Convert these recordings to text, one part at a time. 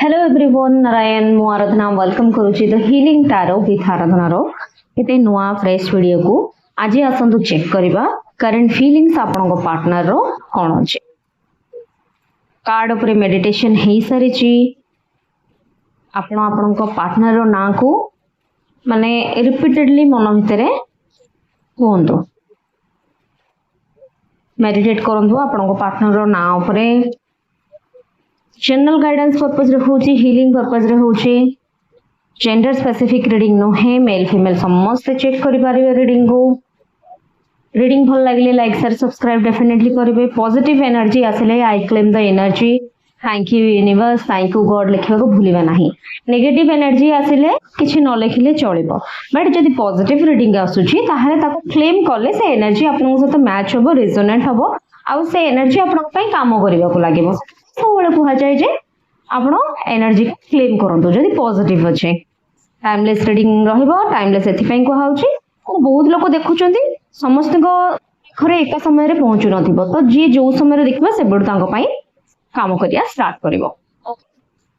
Hello everyone Narayan मु Aradhana welcome करुछि the healing tarot with Aradhana रो एते नुआ फ्रेश वीडियो को आज आसंतु चेक करबा करंट फीलिंग्स आपन को पार्टनर रो कोन अछि। कार्ड ऊपर मेडिटेशन हेई सारी छी आपन आपन को पार्टनर रो ना को माने रिपीटेडली मन भितरे कोंदो मेडिटेट करंदो आपन को पार्टनर रो ना ऊपर जनरल गाइडेंस पर्पस रे होची हीलिंग पर्पस रे होची जेंडर स्पेसिफिक रीडिंग नो है मेल फीमेल समस्त चेक करि पारिबे रीडिंग को रीडिंग भल लागले लाइक शेयर सब्सक्राइब डेफिनेटली करिवे पॉजिटिव एनर्जी आसले I claim the energy thank you universe thank you god लिखिबा को भूलिबा नाही नेगेटिव एनर्जी आसले किछि न लिखिले चलिबो बट जदि पॉजिटिव रीडिंग आसुची ताहाले ताको क्लेम करले से एनर्जी आपन सहित मैच होबो रिजोनेट होबो आ से एनर्जी आपन पई काम करिबा को लागिबो सब बेले कहा जाए जे आपण एनर्जी को क्लेम करंतु जदि पॉजिटिव अछि टाइमलेस रीडिंग रहइबो टाइमलेस एथि पई कहा होची बहुत लोक देखुचंदी समस्त को घरे एक समय रे पहुंचु नथिबो तो जे जो समय रे देखबा से बड तांको पई काम करिया स्टार्ट करिवो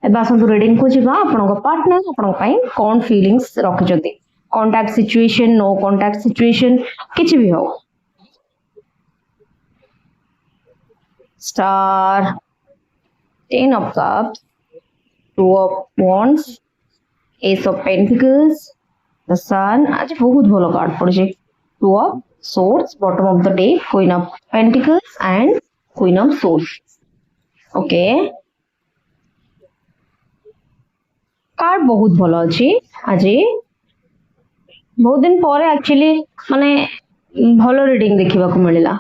एबा संतु रीडिंग को जिबा आपण को पार्टनर आपण पई कोन फीलिंग्स रखजंती contact situation no contact situation किछि भी हो star Ten of Cups, Two of Wands, Ace of Pentacles, the Sun. आज बहुत भलो कार्ड पड़े Two of Swords, bottom of the deck, Queen of Pentacles and Queen of Swords. Okay. Card बहुत भलो अछि आज बहुत दिन परे एक्चुअली माने भलो रीडिंग देखिबा को मिलिला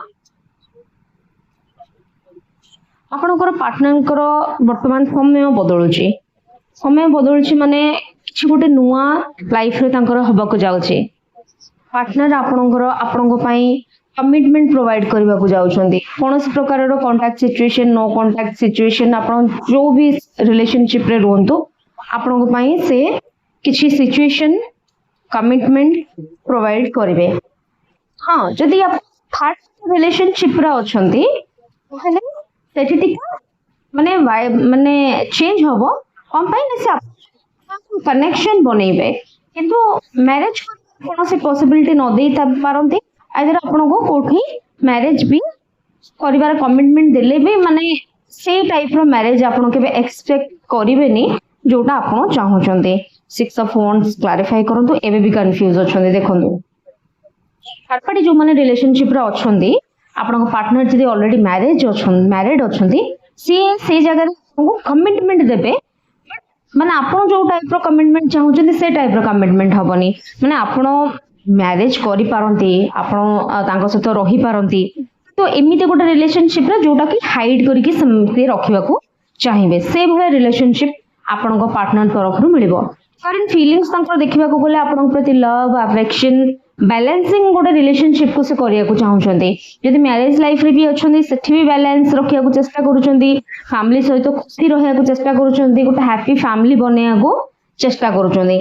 आपनकर पार्टनर कर वर्तमान समय बदलुची माने किछि गोटे नुआ लाइफ रे तांकर हबा को जाउची पार्टनर आपनको पई कमिटमेंट प्रोवाइड करबा को जाउछंदी कोनोसी प्रकार रो contact situation no contact situation आपन जो भी रिलेशनशिप रे रहंतु आपनको पई से किछि सिचुएशन कमिटमेंट प्रोवाइड करबे हां जदी आप थर्ड रिलेशनशिप रे अछंती पहले सेठी टिका माने माने चेंज होबो हम पाई ने से कनेक्शन बनेबे किंतु मैरिज कोनोसी पॉसिबिलिटी न देई त पारंती आइदर आपन को कोठी मैरिज भी करिवार कमिटमेंट देले भी माने से टाइप रो मैरिज आपन के एक्सपेक्ट करिवेनी जोटा आपन चाहउचंते सिक्स ऑफ वॉन्ड्स क्लैरिफाई करंतु एबे भी कंफ्यूज अछंदी देखंतु थर्ड पार्टी जो माने रिलेशनशिप रे अछंदी आपन पार्टनर जदि ऑलरेडी मैरिड अछंती से जगह को कमिटमेंट देबे माने आपन जो टाइप रो कमिटमेंट चाहउचंती से टाइप रो कमिटमेंट हबनी माने आपन मैरिज करि पारंती आपन तांको सहित रही पारंती तो एमिते गोटे रिलेशनशिप रे जोटा कि हाइड करिके समते रखिबा को चाहिबे से भले रिलेशनशिप आपन को पार्टनर तरफ रु मिलिबो करंट फीलिंग्स तांको देखिबा को गले आपन प्रति लव अफेक्शन बैलेंसिंग गोटे रिलेशनशिप को से करिया को चाहउछंती यदि मैरिज लाइफ रे भी अछंती सेठी भी बैलेंस रखिया को चेष्टा करूछंती फैमिली सहित खुशी रहिया को चेष्टा करूछंती गोटे हैप्पी फैमिली बनेया को चेष्टा करूछंती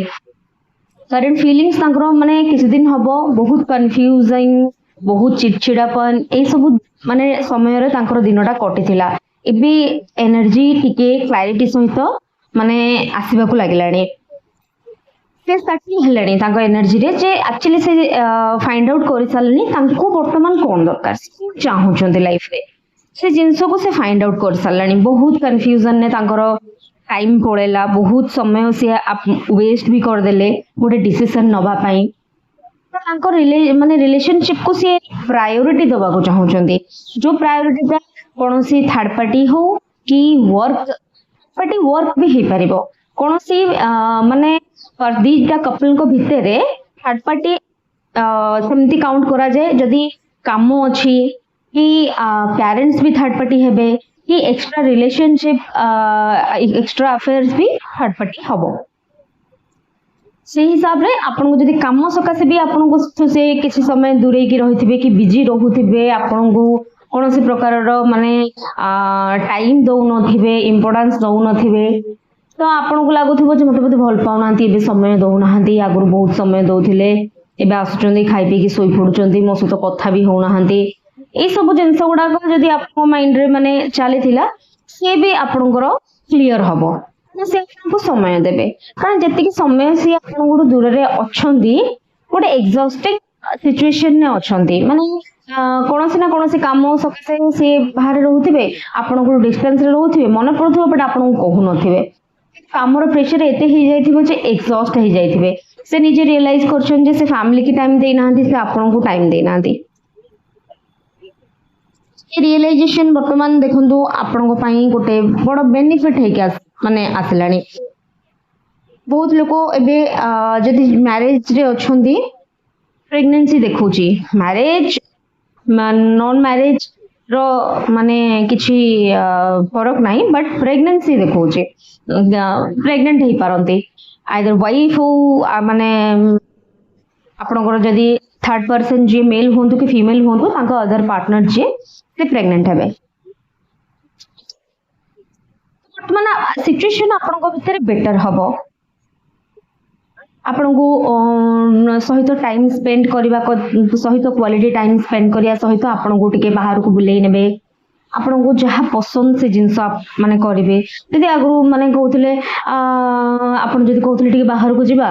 करंट फीलिंग्स तांकर माने किछि दिन हबो बहुत कंफ्यूजिंग बहुत चिड़चिड़ापन ए सब माने समय रे तांकर दिनटा कटिथिला एबी एनर्जी टिके क्लैरिटी सहित माने आसीबा को लागिलाणी से सेटल हेलेनी तांको एनर्जी रे जे एक्चुअली से फाइंड आउट करि सालनी तांको वर्तमान कोन दरकार चाहउचंती लाइफ रे से जिंसो को से फाइंड आउट कर सालनी बहुत कंफ्यूजन ने तांकर टाइम पळेला बहुत समय से वेस्ट भी कर देले गोटे डिसीजन नबा पई तो तांको माने रिलेशनशिप को से प्रायोरिटी दबा को चाहउचंती जो प्रायोरिटी ता कोनोसी थर्ड पार्टी हो कि वर्क भी हे परिबो कोनोसी माने पर दीटा कपल को भितरे थर्ड पार्टी सेमती काउंट करा जाए जदि काम अछि कि पेरेंट्स भी थर्ड पार्टी हेबे कि एक्स्ट्रा रिलेशनशिप एक्स्ट्रा अफेयर्स भी थर्ड पार्टी हबो से हिसाब रे आपन को जदि काम सकासे भी आपन को से किछि समय दूरे की रहिथिबे कि बिजी रहुथिबे आपन को कोनोसी प्रकार रो माने टाइम दउ नथिबे इंपोर्टेंस दउ नथिबे तो आपन को लागुथिबो जे मते मते भल पाउनांती एबे समय दउ नाहंती आगुर बहुत समय दउथिले एबे आसुचंदी खाइ पी की सोई पडुचंदी मो सहित कथा भी हो नाहंती ए सब जिंस गुडा जदि आपन माइंड रे माने चली थिला से भी आपनकर क्लियर हबो ନା ସେ ଆପଣଙ୍କୁ ସମୟ ଦେବେ, କାରଣ ଯେତିକି ସମୟ ସିଏ ଆପଣଙ୍କଠୁ ଦୂରରେ ଅଛନ୍ତି ଗୋଟେ ଏକ୍ସସ୍ଟିଂ ସିଚୁଏସନରେ ଅଛନ୍ତି, ମାନେ କୌଣସି ନା କୌଣସି କାମ ସକାଶେ ସିଏ ବାହାରେ ରହୁଥିବେ, ଆପଣଙ୍କୁ ଡିଷ୍ଟାନ୍ସରେ ରହୁଥିବେ, ମନେ ପଡୁଥିବ ବଟ୍ ଆପଣଙ୍କୁ କହୁନଥିବେ। କାମର ପ୍ରେସର ଏତେ ହେଇଯାଇଥିବ ଯେ ଏକ୍ସଷ୍ଟ ହେଇଯାଇଥିବେ, ସେ ନିଜେ ରିଏଲାଇଜ କରୁଛନ୍ତି ଯେ ସେ ଫ୍ୟାମିଲି କି ଟାଇମ ଦେଇନାହାନ୍ତି, ସେ ଆପଣଙ୍କୁ ଟାଇମ ଦେଇନାହାନ୍ତି। ରିଏଲାଇଜେସନ ବର୍ତ୍ତମାନ ଦେଖନ୍ତୁ ଆପଣଙ୍କ ପାଇଁ ଗୋଟେ ବଡ ବେନିଫିଟ ହେଇକି ମାନେ ଆସିଲାଣି। ବହୁତ ଲୋକ ଏବେ ଯଦି ମ୍ୟାରେଜରେ ଅଛନ୍ତି ପ୍ରେଗନେନ୍ସି ଦେଖୁଛି, ମ୍ୟାରେଜ ନନ୍ ମ୍ୟାରେଜ ର ମାନେ କିଛି ଫରକ ନାହିଁ, ବଟ୍ ପ୍ରେଗନେନ୍ସି ଦେଖଉଛି, ପ୍ରେଗନେଣ୍ଟ ହେଇପାରନ୍ତି ଆଇଦର ୱାଇଫ ହଉ, ମାନେ ଆପଣଙ୍କର ଯଦି ଥାର୍ଡ ପର୍ସନ ଯିଏ ମେଲ୍ ହୁଅନ୍ତୁ କି ଫିମେଲ ହୁଅନ୍ତୁ, ତାଙ୍କ ଅଦର ପାର୍ଟନର ଯିଏ ସେ ପ୍ରେଗନେଣ୍ଟ ହେବେ। ବର୍ତ୍ତମାନ ସିଚୁଏସନ ଆପଣଙ୍କ ଭିତରେ ବେଟର ହବ, ଆପଣଙ୍କୁ ସହିତ ଟାଇମ ସ୍ପେଣ୍ଡ କରିବା ସହିତ କ୍ୱାଲିଟି ଟାଇମ ସ୍ପେଣ୍ଡ କରିବା ସହିତ ଆପଣଙ୍କୁ ଟିକେ ବାହାରକୁ ବୁଲେଇ ନେବେ, ଆପଣଙ୍କୁ ଯାହା ପସନ୍ଦ ସେ ଜିନିଷ ମାନେ କରିବେ। ଯଦି ଆଗରୁ ମାନେ କହୁଥିଲେ ଆପଣ ଯଦି କହୁଥିଲେ ଟିକେ ବାହାରକୁ ଯିବା,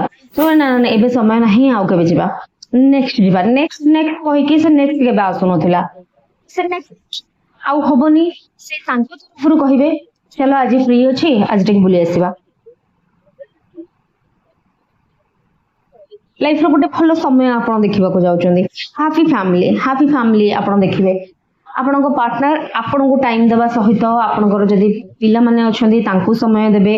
ନା ନା ଏବେ ସମୟ ନାହିଁ, ଆଉ କେବେ ଯିବା, ନେକ୍ସଟ ଯିବା, ନେକ୍ସଟ ନେକ୍ସଟ କହିକି ସେ ନେକ୍ସଟ କେବେ ଆସୁନଥିଲା, ସେ ନେକ୍ସଟ ଆଉ ହବନି, ସେ ତାଙ୍କ ତରଫରୁ କହିବେ ଚାଲ ଆଜି ଫ୍ରି ଅଛି, ଆଜି ଟିକେ ବୁଲି ଆସିବା। ଲାଇଫର ଗୋଟେ ଭଲ ସମୟ ଆପଣ ଦେଖିବାକୁ ଯାଉଛନ୍ତି, ହାପି ଫ୍ୟାମିଲି ଆପଣ ଦେଖିବେ। ଆପଣଙ୍କ ପାର୍ଟନର ଆପଣଙ୍କୁ ଟାଇମ ଦେବା ସହିତ ଆପଣଙ୍କର ଯଦି ପିଲାମାନେ ଅଛନ୍ତି ତାଙ୍କୁ ସମୟ ଦେବେ।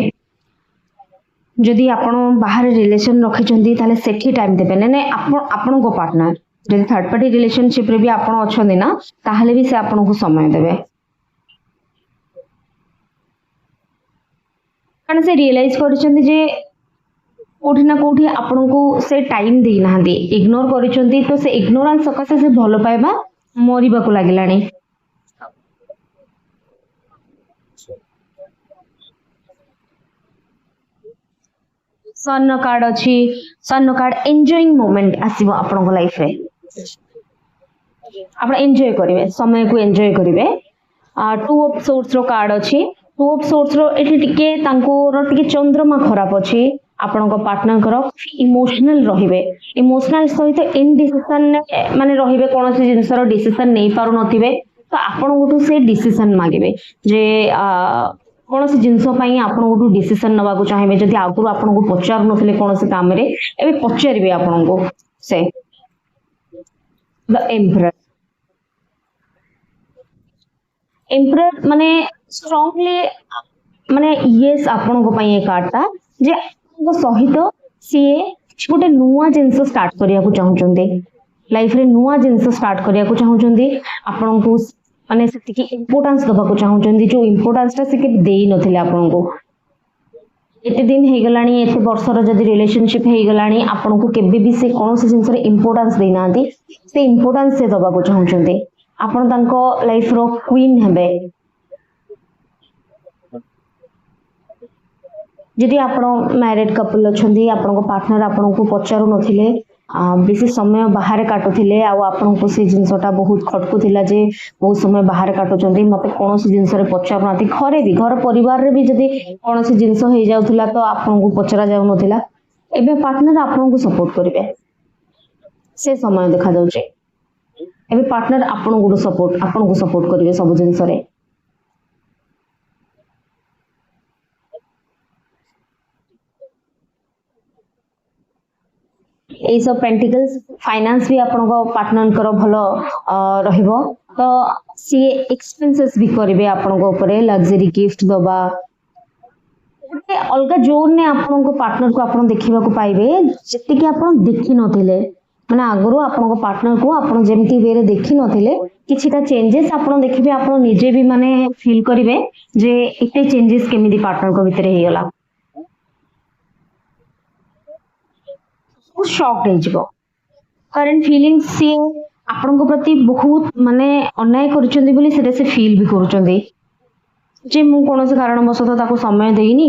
ଯଦି ଆପଣ ବାହାରେ ରିଲେସନ ରଖିଛନ୍ତି ତାହେଲେ ସେଠି ଟାଇମ ଦେବେ, ନାଇଁ ଆପଣଙ୍କ ପାର୍ଟନର ଯଦି ଥାର୍ଡ ପାର୍ଟି ରିଲେସନସିପରେ ବି ଆପଣ ଅଛନ୍ତି ନା, ତାହେଲେ ବି ସେ ଆପଣଙ୍କୁ ସମୟ ଦେବେ, କାରଣ ସେ ରିଏଲାଇଜ କରିଛନ୍ତି ଯେ କୋଉଠି ନା କୋଉଠି ଆପଣଙ୍କୁ ସେ ଟାଇମ ଦେଇନାହାନ୍ତି, ଇଗ୍ନୋର କରିଛନ୍ତି, ତ ସେ ଇଗ୍ନୋରାନ୍ସ ସକାଶେ ସେ ଭଲ ପାଇବା ମରିବାକୁ ଲାଗିଲାଣି। ସନ୍ କାର୍ଡ ଅଛି, ସନ୍ କାର୍ଡ ଏନ୍ଜୟିଂ ମୋମେଣ୍ଟ ଆସିବ ଆପଣଙ୍କ ଲାଇଫରେ, ଆପଣ ଏନ୍ଜୟ କରିବେ, ସମୟକୁ ଏନ୍ଜୟ କରିବେ। ଟୁ ଅଫ୍ ସୋର୍ସ ର କାର୍ଡ ଅଛି, ଟୁ ଅଫ୍ ସୋର୍ସ ର ଏଠି ଟିକେ ତାଙ୍କର ଟିକେ ଚନ୍ଦ୍ରମା ଖରାପ ଅଛି, ଆପଣଙ୍କ ପାର୍ଟନରଙ୍କର ଇମୋସନାଲ ରହିବେ, ଇମୋସନାଲ ସହିତ ଇନଡିସିସନ ମାନେ ରହିବେ, କୌଣସି ଜିନିଷର ଡିସିସନ ନେଇ ପାରୁନଥିବେ, ତ ଆପଣଙ୍କଠୁ ସେ ଡିସିସନ ମାଗିବେ ଯେ କୌଣସି ଜିନିଷ ପାଇଁ ଆପଣଙ୍କଠୁ ଡିସିସନ ନେବାକୁ ଚାହିଁବେ। ଯଦି ଆଗରୁ ଆପଣଙ୍କୁ ପଚାରୁ ନଥିଲେ କୌଣସି କାମରେ, ଏବେ ପଚାରିବେ ଆପଣଙ୍କୁ ସେ। ଦ ଏମ୍ପରର ମାନେ ଷ୍ଟ୍ରଙ୍ଗଲି ମାନେ ୟେସ୍ ଆପଣଙ୍କ ପାଇଁ ଏ କାର୍ଡଟା, ଯେ ଆପଣଙ୍କ ସହିତ ସିଏ ଗୋଟେ ନୂଆ ଜିନିଷ ଷ୍ଟାର୍ଟ କରିବାକୁ ଚାହୁଁଛନ୍ତି, ଲାଇଫରେ ନୂଆ ଜିନିଷ ଷ୍ଟାର୍ଟ କରିବାକୁ ଚାହୁଁଛନ୍ତି, ଆପଣଙ୍କୁ ମାନେ ସେତିକି ଇମ୍ପୋର୍ଟାନ୍ସ ଦେବାକୁ ଚାହୁଁଛନ୍ତି, ଯୋଉ ଇମ୍ପୋର୍ଟାନ୍ସଟା ସେ କେବେ ଦେଇନଥିଲେ ଆପଣଙ୍କୁ। ଏତେ ଦିନ ହେଇଗଲାଣି, ଏତେ ବର୍ଷର ଯଦି ରିଲେସନସିପ ହେଇଗଲାଣି, ଆପଣଙ୍କୁ କେବେ ବି ସେ କୌଣସି ଜିନିଷରେ ଇମ୍ପୋର୍ଟାନ୍ସ ଦେଇନାହାନ୍ତି, ସେ ଇମ୍ପୋର୍ଟାନ୍ସ ସେ ଦେବାକୁ ଚାହୁଁଛନ୍ତି, ଆପଣ ତାଙ୍କ ଲାଇଫର କ୍ୱିନ୍ ହେବେ। ଯଦି ଆପଣ ମ୍ୟାରେଡ୍ କପଲ ଅଛନ୍ତି, ଆପଣଙ୍କ ପାର୍ଟନର ଆପଣଙ୍କୁ ପଚାରୁ ନଥିଲେ, ବେଶୀ ସମୟ ବାହାରେ କାଟୁଥିଲେ, ଆଉ ଆପଣଙ୍କୁ ସେ ଜିନିଷଟା ବହୁତ ଖଟକୁଥିଲା ଯେ ବହୁତ ସମୟ ବାହାରେ କାଟୁଛନ୍ତି, ମତେ କୌଣସି ଜିନିଷରେ ପଚାରୁନାହାନ୍ତି, ଘରେ ବି ଘର ପରିବାରରେ ବି ଯଦି କୌଣସି ଜିନିଷ ହେଇଯାଉଥିଲା ତ ଆପଣଙ୍କୁ ପଚରା ଯାଉନଥିଲା, ଏବେ ପାର୍ଟନର ଆପଣଙ୍କୁ ସପୋର୍ଟ କରିବେ, ସେ ସମୟ ଦେଖାଯାଉଛି। ଏବେ ପାର୍ଟନର ଆପଣଙ୍କୁ ସପୋର୍ଟ କରିବେ ସବୁ ଜିନିଷରେ। ଏଇ ସବୁ ପେଣ୍ଟିକଲ୍ସ, ଫାଇନାନ୍ସ ବି ଆପଣଙ୍କ ପାର୍ଟନରଙ୍କର ଭଲ ରହିବ, ତ ସିଏ ଏକ୍ସପେନ୍ସେସ୍ ବି କରିବେ ଆପଣଙ୍କ ଉପରେ, ଲକ୍ସରୀ ଗିଫ୍ଟ ଦବା, ଗୋଟେ ଅଲଗା ଜୋନରେ ଆପଣଙ୍କ ପାର୍ଟନରକୁ ଆପଣ ଦେଖିବାକୁ ପାଇବେ ଯେତିକି ଆପଣ ଦେଖିନଥିଲେ, ମାନେ ଆଗରୁ ଆପଣଙ୍କ ପାର୍ଟନରକୁ ଆପଣ ଯେମିତି ୱେରେ ଦେଖିନଥିଲେ, କିଛିଟା ଚେଞ୍ଜେସ୍ ଆପଣ ଦେଖିବେ, ଆପଣ ନିଜେ ବି ମାନେ ଫିଲ୍ କରିବେ ଯେ ଏତେ ଚେଞ୍ଜେସ୍ କେମିତି ପାର୍ଟନରଙ୍କ ଭିତରେ ହେଇଗଲା, ବହୁତ ସକ୍ଡ ହେଇଯିବ। କରେଣ୍ଟ ଫିଲିଂସ ସିଏ ଆପଣଙ୍କ ପ୍ରତି ବହୁତ ମାନେ ଅନ୍ୟାୟ କରୁଛନ୍ତି ବୋଲି ସେଟା ସେ ଫିଲ୍ ବି କରୁଛନ୍ତି ଯେ ମୁଁ କୌଣସି କାରଣବଶତଃ ତାକୁ ସମୟ ଦେଇନି,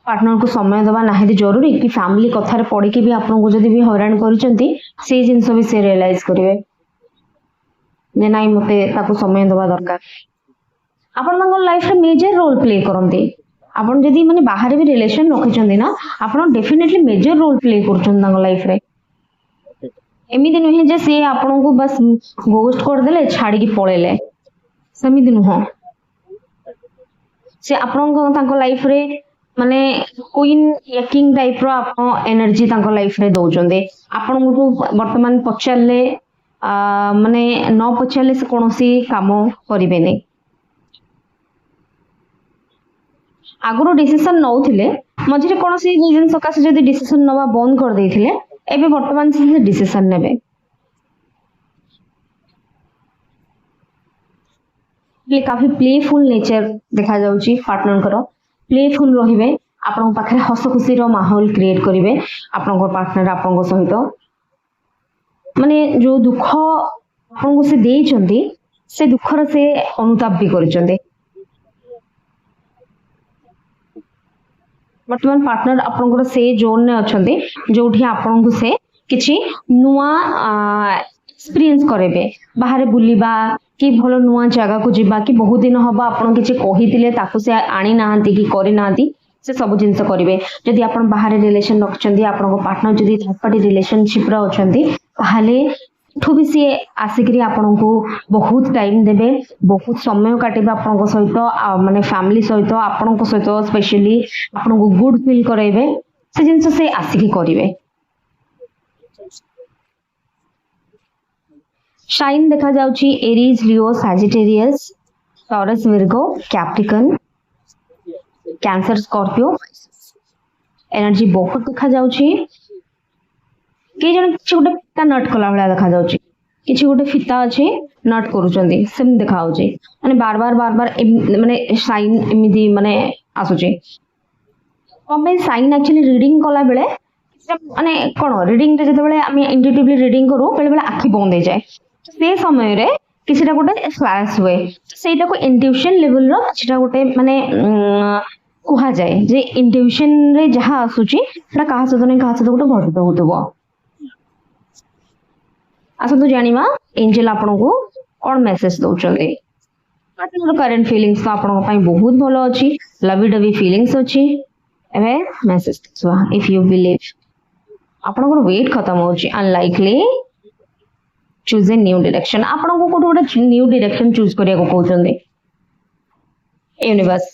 ପାର୍ଟନରକୁ ସମୟ ଦେବା ନିହାତି ଜରୁରୀ, କି ଫ୍ୟାମିଲି କଥାରେ ପଡ଼ିକି ବି ଆପଣଙ୍କୁ ଯଦି ବି ହଇରାଣ କରିଛନ୍ତି, ସେଇ ଜିନିଷ ବି ସେ ରିଏଲାଇଜ କରିବେ ଯେ ନାଇଁ ମତେ ତାକୁ ସମୟ ଦେବା ଦରକାର। ଆପଣ ତାଙ୍କ ଲାଇଫରେ ମେଜର ରୋଲ ପ୍ଲେ କରନ୍ତି, आपण जदी माने बाहर भी रिलेशन रखिछन्ती ना आपण डेफिनेटली मेजर रोल प्ले करछन तांग लाइफ रे एमिति नुहे जे से आपण को बस गोस्ट कर देले छाड़ी की पळेले समिति नुह से आपण को तांग लाइफ रे माने क्वीन या किंग टाइप रो आपण एनर्जी तांग लाइफ रे दउचंदे आपण को वर्तमान पछाले माने न पछाले से कोनोसी काम करिवे नै आगुरो डिसीजन नौथिले मझिरे कोनोसी रीजन सकासे जदी डिसीजन नवा बंद कर देथिले एबे वर्तमान से डिसीजन नेबे ले काफी प्लेफुल नेचर देखा जाउची पार्टनर करो प्लेफुल रहिबे आपन पाखरे हस खुशी रो माहौल क्रिएट करिवे आपन को पार्टनर आपन को सहित माने जो दुख आपन को से देई चंदी से दुख रो से अनुताप भी करचंदे वर्तमान पार्टनर आपन से जोन ने अछंदे जोठी आपन को से किछि नुआ एक्सपीरियंस करेबे बाहर बुलीबा कि भलो नुआ जगह को जिबा कि बहुत दिन हबा आपन किछि कहितिले ताकू से आनी नाहंती कि करि नाहंती से सब जिंस करिवे जदि आपन बाहर रिलेशन रखचंदी आपन को पार्टनर जदि थर्ड पार्टी रिलेशनशिप रो अछंदी ताहाले ठु भी सी आसिकरी आपन को बहुत टाइम देबे बहुत समय काटिबे आपन को सहित माने फैमिली सहित आपन को सहित स्पेशली आपन को गुड फील कराइबे से जिंस से आसिकी करिवे शाइन देखा जाउची Aries Leo Sagittarius Taurus Virgo Capricorn Cancer Scorpio energy बहुत देखा जाउची के जन किछि गोटे फिता नट कला भला देखा जाउची किछि गोटे फिता अछि नट करूचंदी सेम देखा होची माने बार बार माने साइन एमिदी माने आसुची कमे साइन एक्चुअली रीडिंग कला बेले माने कोन रीडिंग रे जते बेले हम इंट्यूटिवली रीडिंग करू बेले बेले आखि बंद हो जाए से समय रे किछिटा गोटे फ्लैश हुए सेटा को इंट्यूशन लेवल रो किछिटा गोटे माने कुहा जाए जे इंट्यूशन रे जहा आसुची सेटा कहा सतो नै कहा सतो गोटे घटित होतबो आसा तो जानिबा एंजल आपन को कोन मेसेज दउचंदे पार्टनर करंट फीलिंग्स तो आपन पई बहुत भलो अछि लवी डवी फीलिंग्स अछि एबे message so if you believe आपन को वेट खत्म होछि unlikely choose a new direction आपन को कोठो गोटे न्यू डायरेक्शन चूज करिया को कहउचंदे यूनिवर्स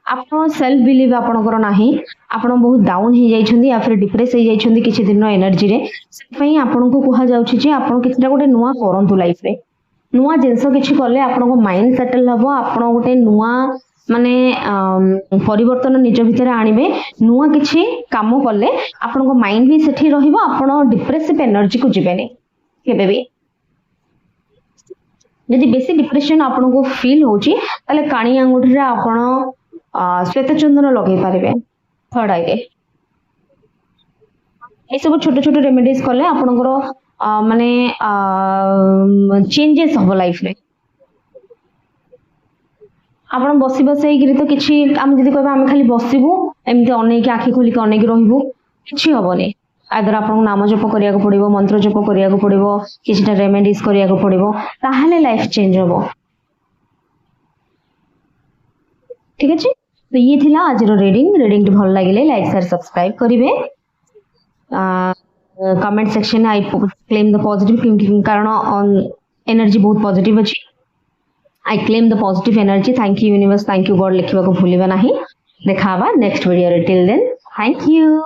आपन सेल्फ बिलीव आपन करो नाही आपन बहुत डाउन हे जाई छंदी या फिर डिप्रेस हे जाई छंदी किछि दिन एनर्जी रे से पई आपन को कहा जाउछि जे आपन किछटा गोटे नुवा करंतु लाइफ रे नुवा जिंस किछि करले आपन को माइंड सेटल हबो आपन गोटे नुवा माने परिवर्तन निज भितर आनिबे नुवा किछि काम करले आपन को माइंड भी सेठी रहिबो आपन डिप्रेसिव एनर्जी को जिबेनी केबे भी यदि बेसी डिप्रेशन आपन को फील होची ताले काणी अंगुठी रे आपन श्वेत चंदन लगे पारे थर्ड आई ये सब छोट छोट रेमेडीज कले आपनकर माने चेंजेस हम लाइफ रे आपन बसी बसई तो किछि हम जदी कहबा हम खाली बसिबू एमती अनेक आखि खोलिक अनेक रहिबू किछि हबनी आदर आपन नाम जप करिया को पड़िबो मंत्र जप करिया को पड़िबो किछटा रेमेडीज करिया को पड़िबो ताहाले लाइफ चेंज हबो ठीक अछि तो ये थिला आज रीडिंग भल लागिले लाइक शेयर सब्सक्राइब करिवे comment section I claim the positive कारण एनर्जी बहुत पॉजिटिव अछि I claim the positive energy thank you universe thank you god लिखिबा को भूलिबा नाही देखाबा नेक्स्ट वीडियो रे टिल देन थैंक यू।